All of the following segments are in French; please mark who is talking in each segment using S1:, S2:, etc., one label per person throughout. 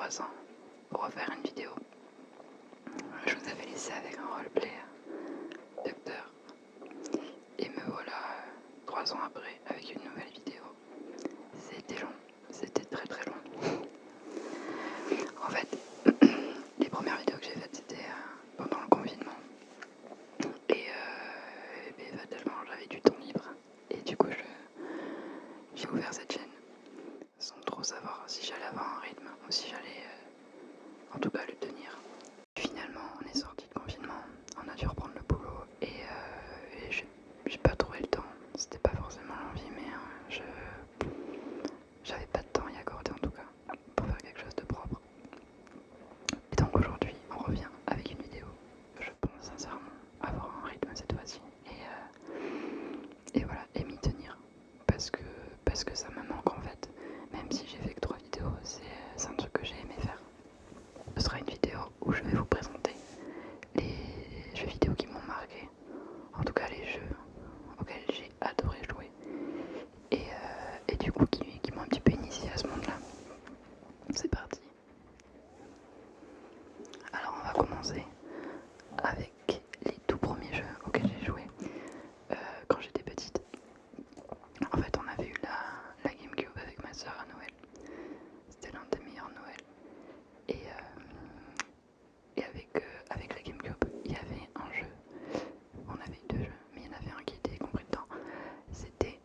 S1: 3 ans pour refaire une vidéo. Je vous avais laissé avec un roleplay d'acteur. Et me voilà 3 ans après avec une nouvelle vidéo. C'était long, c'était très très long. En fait, les premières vidéos que j'ai faites c'était pendant le confinement. Et fatalement j'avais du temps libre. Et du coup j'ai ouvert cette chaîne sans trop savoir si j'allais avoir un rythme ou si j'allais en tout cas le tenir. Finalement on est sorti de confinement, on a dû reprendre le boulot et j'ai pas trouvé le temps. C'était pas forcément l'envie mais j'avais pas de temps à y accorder en tout cas pour faire quelque chose de propre. Et donc aujourd'hui on revient avec une vidéo. Je pense sincèrement avoir un rythme cette fois-ci et voilà, et m'y tenir parce que ça me manque en fait. Même si j'ai fait que 3 vidéos, c'est un truc que j'ai aimé faire. Ce sera une vidéo où je vais vous présenter les jeux vidéo qui m'ont marqué, en tout cas les jeux auxquels j'ai adoré jouer et du coup qui m'ont un petit peu initié à ce monde là. C'est parti. Alors on va commencer avec les tout premiers jeux auxquels j'ai joué quand j'étais petite. En fait on avait eu la Gamecube avec ma soeur à Noël. C'était l'un des meilleurs Noëls. Et avec la Gamecube, il y avait un jeu. On avait 2 jeux, mais il y en avait un qui était compris dedans. C'était...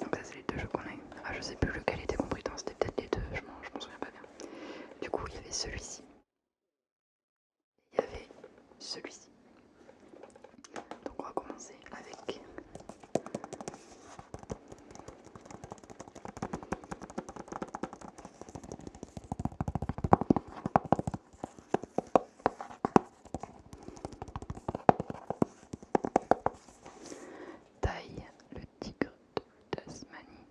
S1: Donc ça c'est les 2 jeux qu'on a eu. Ah je sais plus lequel était compris dedans, c'était peut-être les 2, je m'en souviens pas bien. Du coup il y avait celui-ci. Il y avait celui-ci. Donc on va commencer avec... Taille, le tigre de Tasmanie.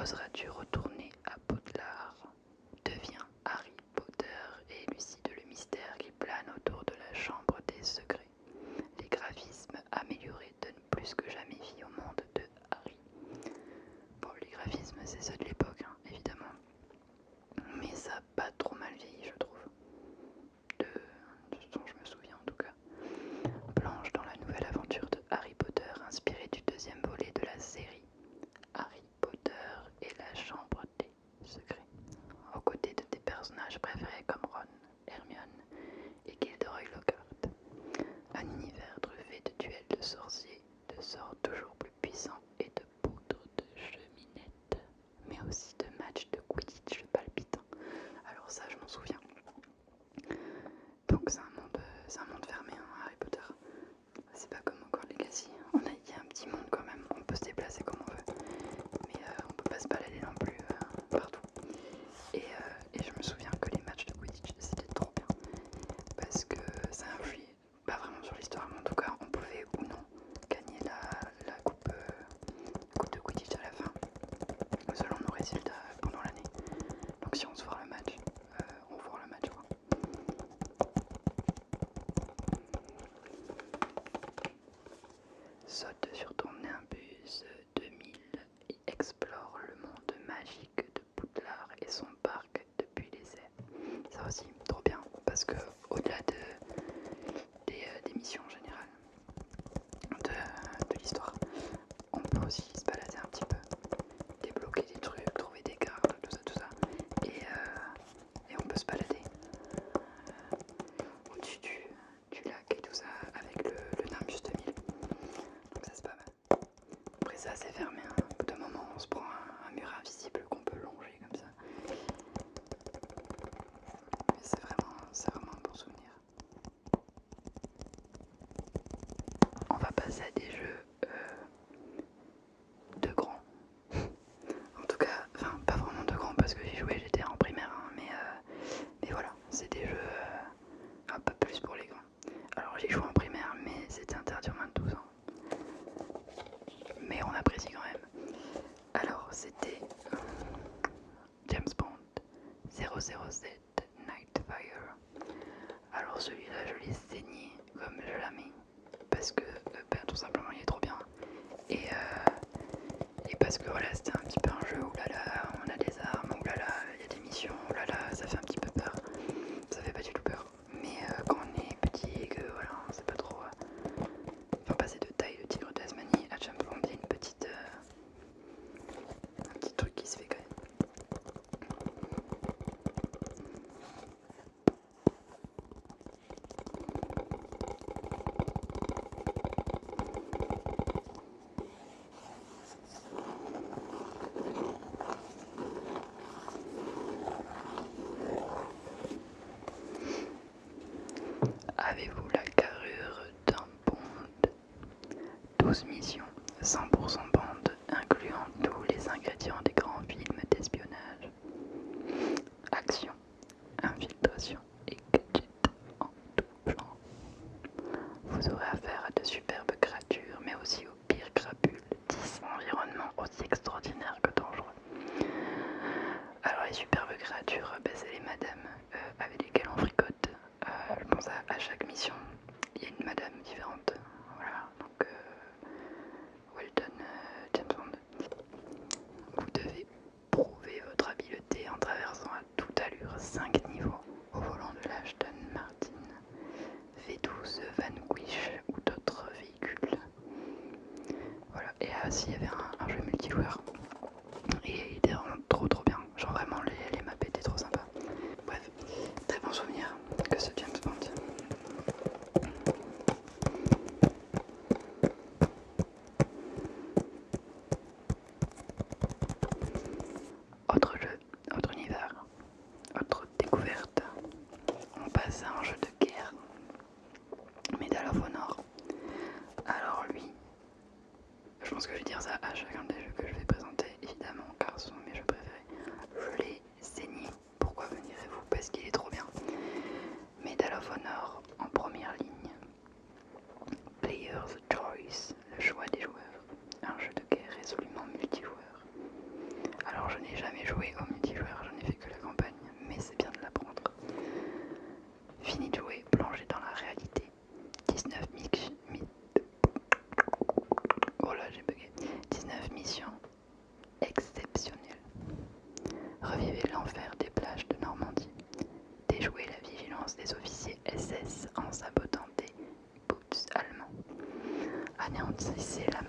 S1: Oseras-tu retourner à Poudlard? Devient Harry Potter et élucide le mystère qui plane autour de la chambre des secrets. Les graphismes améliorés donnent plus que jamais vie au monde de Harry. Bon, les graphismes, c'est ceux de l'époque, hein, évidemment. Mais ça n'a pas trop mal vieilli, je trouve. De ce dont je me souviens en tout cas. Plonge dans la nouvelle aventure de Harry Potter, inspirée du deuxième volet de la série Harry Potter et la chambre des secrets, aux côtés de tes personnages préférés comme Ron, Hermione et Gilderoy Lockhart. Un univers truffé de duels de sorciers, de sorts toujours plus puissants et de poudre de cheminette, mais aussi de matchs de Quidditch palpitants. Alors ça, je m'en souviens. Donc c'est un monde fermé, hein, Harry Potter. C'est pas comme encore Legacy. Il y a un petit monde quand même, on peut se déplacer comme on veut. Mais on peut pas se balader non plus partout. Et je me souviens que les matchs de Quidditch, c'était trop bien. Parce que ça influait pas vraiment sur l'histoire, mais en tout cas, on pouvait ou non gagner la coupe de Quidditch à la fin, selon nos résultats pendant l'année. Donc si on se voit le match, on voit le match quoi. Saute sur ton Nimbus 2000 et explore le monde magique de Poudlard et son parc depuis les airs. Ça aussi, trop bien, parce que au-delà des missions générales de l'histoire, on peut aussi se balader un petit peu, débloquer des trucs, trouver des cartes, tout ça, et on peut se balader au-dessus du lac et tout ça avec le Nimbus 2000. Donc ça c'est pas mal. Après ça c'est fermé, hein. Au bout d'un moment on se prend un mur invisible qu'on peut longer comme ça. Mais c'est vraiment un bon souvenir. On va passer à des jeux de grands. En tout cas, enfin pas vraiment de grands parce que j'y jouais, j'étais en primaire, hein, mais voilà, c'est des jeux un peu plus pour les grands. Alors j'ai joué en primaire, mais c'était interdit aux moins de 12 ans. Mais on apprécie quand même. Alors c'était James Bond 007 Nightfire. Alors celui-là je l'ai saigné comme jamais parce que tout simplement il est trop bien. Et parce que voilà, c'était un petit peu un jeu où là on a des armes, où là il y a des missions, où là ça fait un petit peu peur. Ça fait pas du tout peur. Mais quand on est petit et que voilà, on sait pas trop faire passer de taille le tigre de Tasmanie à James Bond, il y a un petit truc qui se fait quand même.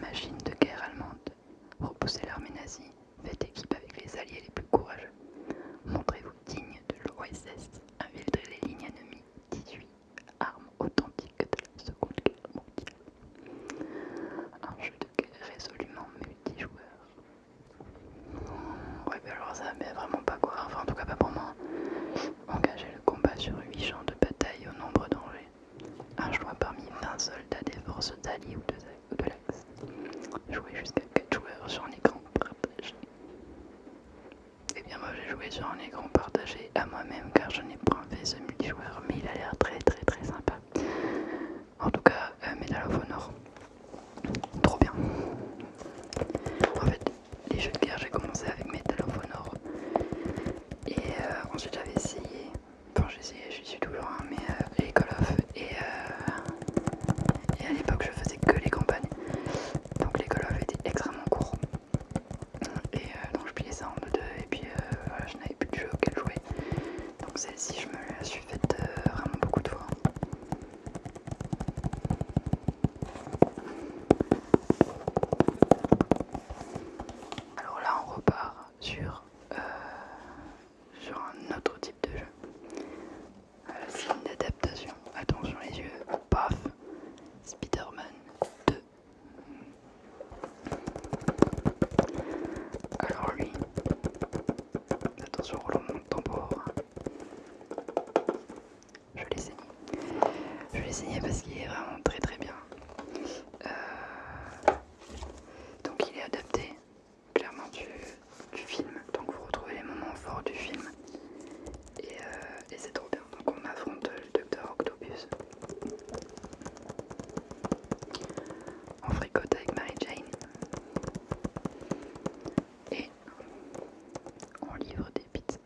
S1: machine de guerre allemande. Repoussez l'armée nazie, faites équipe avec les alliés les plus courageux. Montrez-vous digne de l'OSS, infiltrez les lignes ennemies. 18 armes authentiques de la Seconde Guerre mondiale. Un jeu de guerre résolument multijoueur. Ouais, mais alors ça, mais vraiment pas quoi, enfin en tout cas pas pour moi. Engagez le combat sur 8 champs de bataille au nombre dangers. Un choix parmi 20 soldats des forces d'Ali ou de l'Axe. Jouer jusqu'à 4 joueurs sur un écran partagé. Et bien moi j'ai joué sur un écran partagé à moi-même car je n'ai point fait ce multijoueur, mais il a l'air très sympa. En tout cas, Medal of Honor, trop bien. En fait, les jeux de guerre j'ai commencé avec Medal of Honor. Et ensuite j'avais essayé, enfin j'ai essayé, j'y suis toujours, hein, mais les Call of et à l'époque je faisais que les campagnes. Donc les Call of étaient extrêmement courts. Et donc je pliais ça en deux et puis voilà, je n'avais plus de jeu auquel jouer. Donc celle-ci je me la suis faite vraiment beaucoup de fois. Alors là on repart sur un autre type de jeu. C'est une adaptation, attention les yeux, paf, Spider-Man 2. Alors lui, attention roulement de tambour, je l'ai saigné. Je l'ai saigné parce qu'il est vraiment très bien. Donc il est adapté clairement du film, donc vous retrouvez les moments forts du film. Et c'est trop bien, donc on affronte le Docteur Octopus. On fricote avec Mary Jane. Et on livre des pizzas.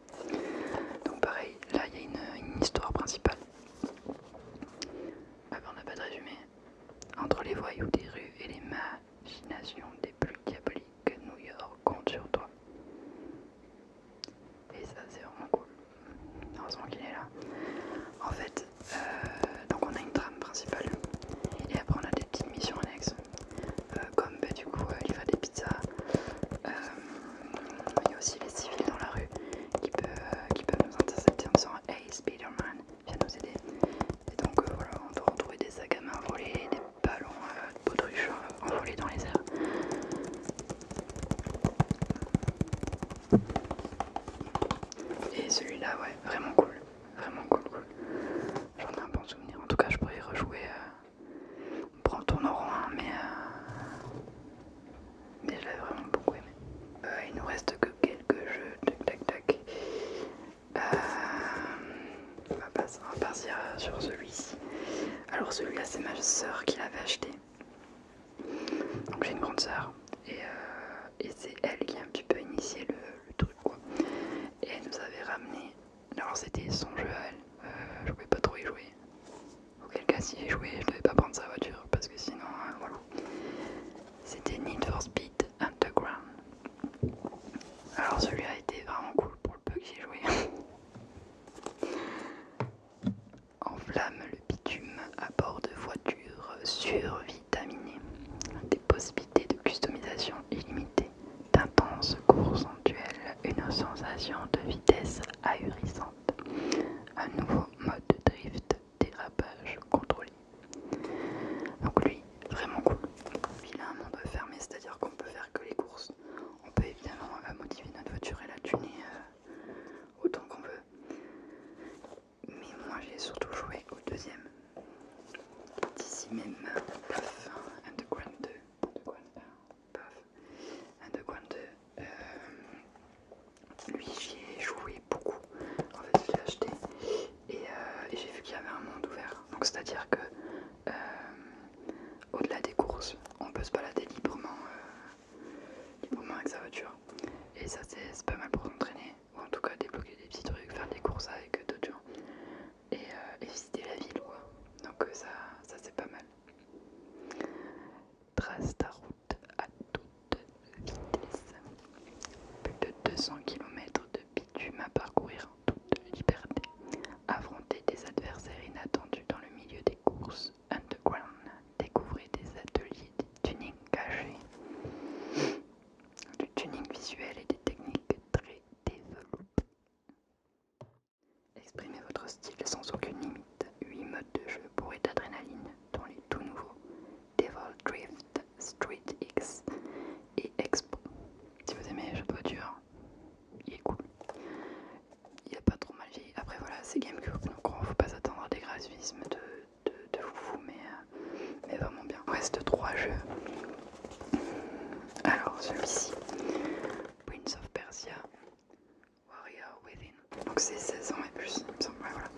S1: c'est 16 ans et plus, il me semble, ouais, voilà.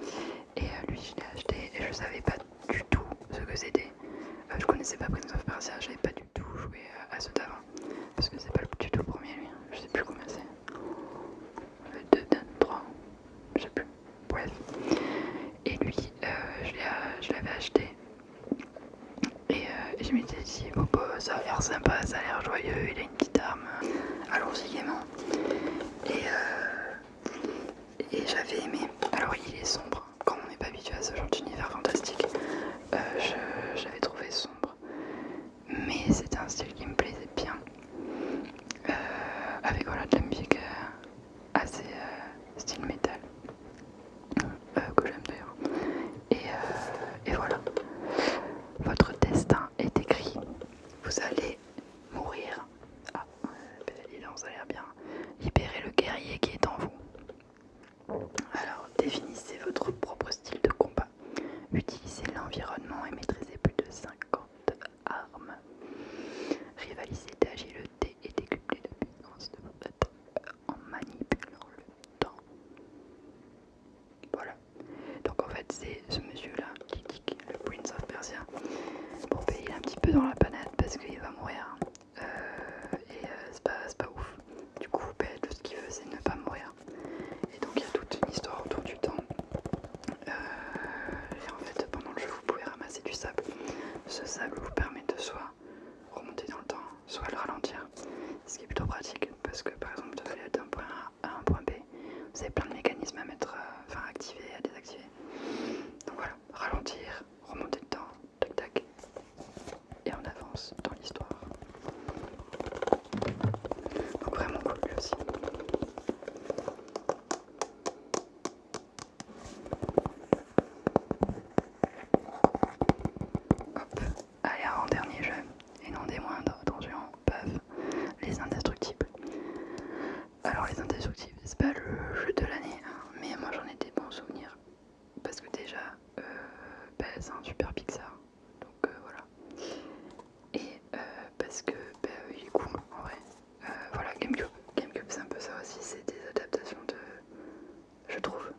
S1: Et lui je l'ai acheté et je savais pas du tout ce que c'était. Je connaissais pas Prince of Persia, j'avais pas du tout joué à ceux d'avant. Parce que c'est pas du tout le premier lui, je sais plus combien c'est. 2, 3, je sais plus. Bref. Et lui, je l'avais acheté. Et je m'étais dit, bon, bah, ça a l'air sympa, ça a l'air joyeux, il a une petite arme, allons-y gaiement. Et j'avais aimé. Alors il est sombre, quand on n'est pas habitué à ce genre d'univers fantastique, j'avais trouvé sombre. Mais c'était un style qui me plaisait bien. Avec voilà, de la musique assez style métal, que j'aime d'ailleurs. Et voilà, votre destin est écrit. Vous allez mourir. Ah, ça a l'air bien. Libérez le guerrier qui est en vous. Alors, définissez votre propre style de combat. Utilisez l'environnement et maîtrisez plus de 50 armes. Rivalisez d'agilité et décuplez la puissance de votre attaque en manipulant le temps. Voilà. Donc en fait c'est ce monsieur-là qui dit le Prince of Persia. Bon ben il est un petit peu dans la panade parce qu'il va mourir. C'est pas ouf. Du coup ben, tout ce qu'il veut c'est ne pas mourir. Et donc il y a toute une histoire autour du temps. Et en fait pendant le jeu vous pouvez ramasser du sable. Ce sable vous permet de soit remonter dans le temps, soit le ralentir. Ce qui est plutôt pratique parce que par exemple vous devez aller d'un point A à un point B. Vous avez plein de mécanismes à mettre, enfin activer, à désactiver. Donc voilà, ralentir, remonter le temps, tac tac, et on avance dans l'histoire. Donc vraiment cool lui aussi. Hop, allez avant-dernier jeu, et non des moindres, attention, paf, les indestructibles. Alors les indestructibles, c'est pas le jeu de l'année, hein, mais moi j'en ai des bons souvenirs. Parce que déjà, c'est un super Pixar, donc voilà. Et parce que il est cool en vrai. Voilà, GameCube. GameCube c'est un peu ça aussi, c'est des adaptations de... Je trouve.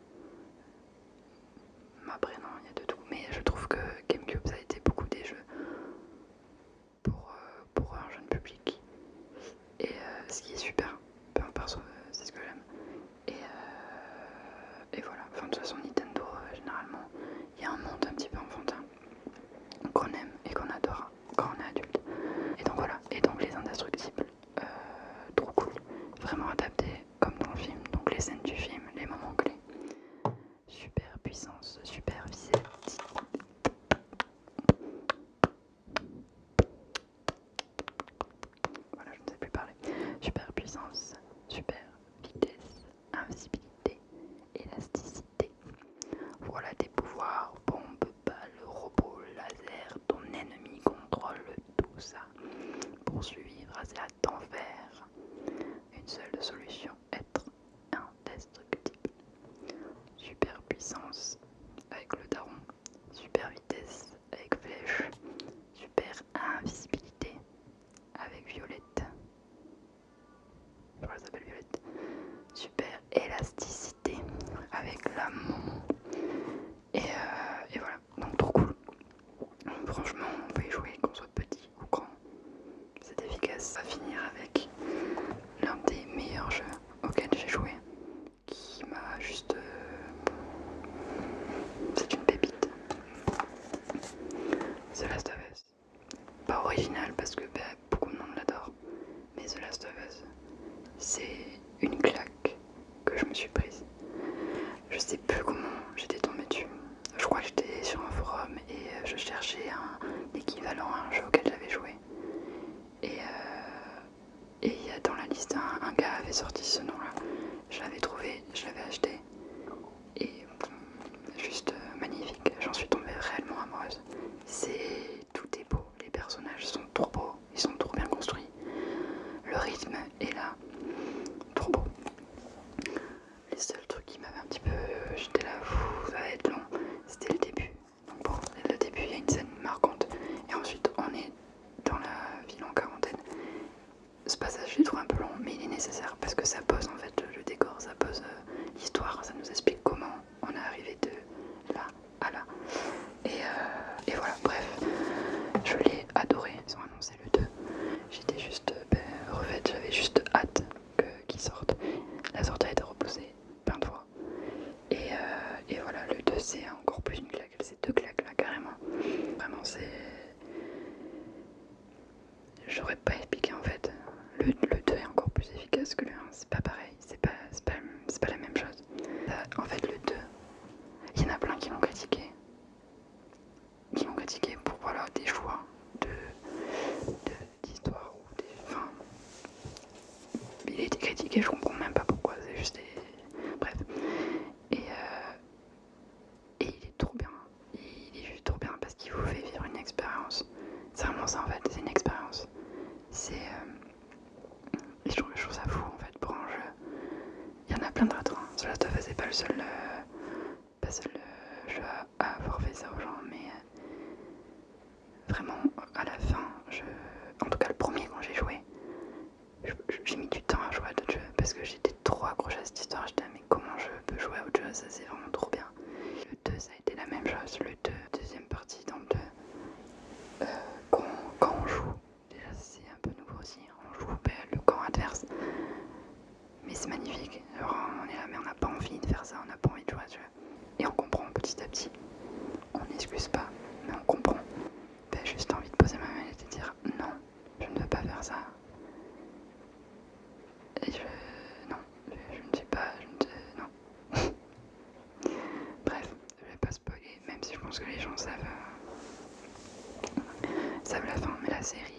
S1: Après non, il y a de tout, mais je trouve que GameCube ça a été beaucoup des jeux pour un jeune public. Et ce qui est super, peu importe, c'est ce que j'aime. Et voilà, enfin de toute façon Nintendo généralement, il y a un monde un petit peu enfantin qu'on aime et qu'on adore quand on est adulte. Et donc voilà, et donc les indestructibles, trop cool, vraiment adapté comme dans le film, donc les scènes du film, les moments clés. Super puissance, super vitesse. Voilà, je ne sais plus parler. Super puissance, super vitesse, invincibilité, élasticité. Voilà des pouvoirs, bombes, balles, robots, laser, ton ennemi contrôle tout ça. Pour survivre à cet enfer, une seule solution, être indestructible. Super puissance avec le daron, super vitesse avec flèche, super invisibilité avec Violette. Je crois qu'elle s'appelle Violette. Super élasticité avec la Momo. Et voilà, donc trop cool. Franchement, on peut y jouer qu'on soit petit ou grand. C'est efficace. Ça va finir avec l'un des meilleurs jeux auxquels j'ai joué, qui m'a juste... c'est une pépite. The Last of Us. Pas original parce que beaucoup de monde l'adore, mais The Last of Us, c'est une claque que je me suis prise. Je sais plus comment j'étais tombée dessus. Je crois que j'étais sur un forum et je cherchais un équivalent à un jeu auquel j'avais joué. Et dans la liste, un gars avait sorti ce nom-là. Je l'avais trouvé, je l'avais acheté. Et juste magnifique. J'en suis tombée réellement amoureuse. Tout est beau. Les personnages sont trop beaux. Ils sont trop bien construits. Le rythme est là. Trop beau. Les seuls trucs qui m'avaient un petit peu... J'étais là, ça va être long. C'était le début. Donc bon, le début, il y a une scène marquante. Et ensuite, on est dans la ville en quarantaine. Ce passage, je l'ai trouvé un peu long, mais il est nécessaire parce que ça pose en fait le décor, ça pose l'histoire, ça nous explique qui sortent. La sortie a été repoussée plein de fois. Et voilà, le 2 c'est encore plus une claque, c'est 2 claques là carrément. Vraiment c'est... J'aurais pas expliqué en fait. Le 2 est encore plus efficace que le 1, c'est pas pareil, c'est pas la même chose. En fait le 2, il y en a plein qui l'ont critiqué. Pour voilà, des choix d'histoire ou des... Enfin, il a été critiqué, je comprends même pas pourquoi, c'est juste des... Bref. Et il est trop bien. Il est juste trop bien parce qu'il vous fait vivre une expérience. C'est vraiment ça en fait, c'est une expérience. C'est... et je trouve ça fou en fait pour un jeu. Il y en a plein d'autres. Hein. The Last of Us c'est pas le seul, jeu à avoir fait ça aux gens, mais vraiment à la fin, en tout cas le premier quand j'ai joué, j'ai mis du temps à jouer à d'autres jeux parce que j'étais trop accroché à cette histoire. J'étais mais comment je peux jouer à autre chose, ça c'est vraiment trop bien. Le 2 ça a été la même chose, le 2, deuxième partie dans le 2. Quand on joue, déjà c'est un peu nouveau aussi, on joue le camp adverse, mais c'est magnifique, genre on est là mais on n'a pas envie de faire ça, on n'a pas envie de jouer à ce jeu. Et on comprend petit à petit, on n'excuse pas, mais on comprend. Ben, juste envie de poser ma main et de dire non, je ne veux pas faire ça. Et non, je ne sais pas, non. Bref, je vais pas spoiler, même si je pense que les gens savent la fin, mais la série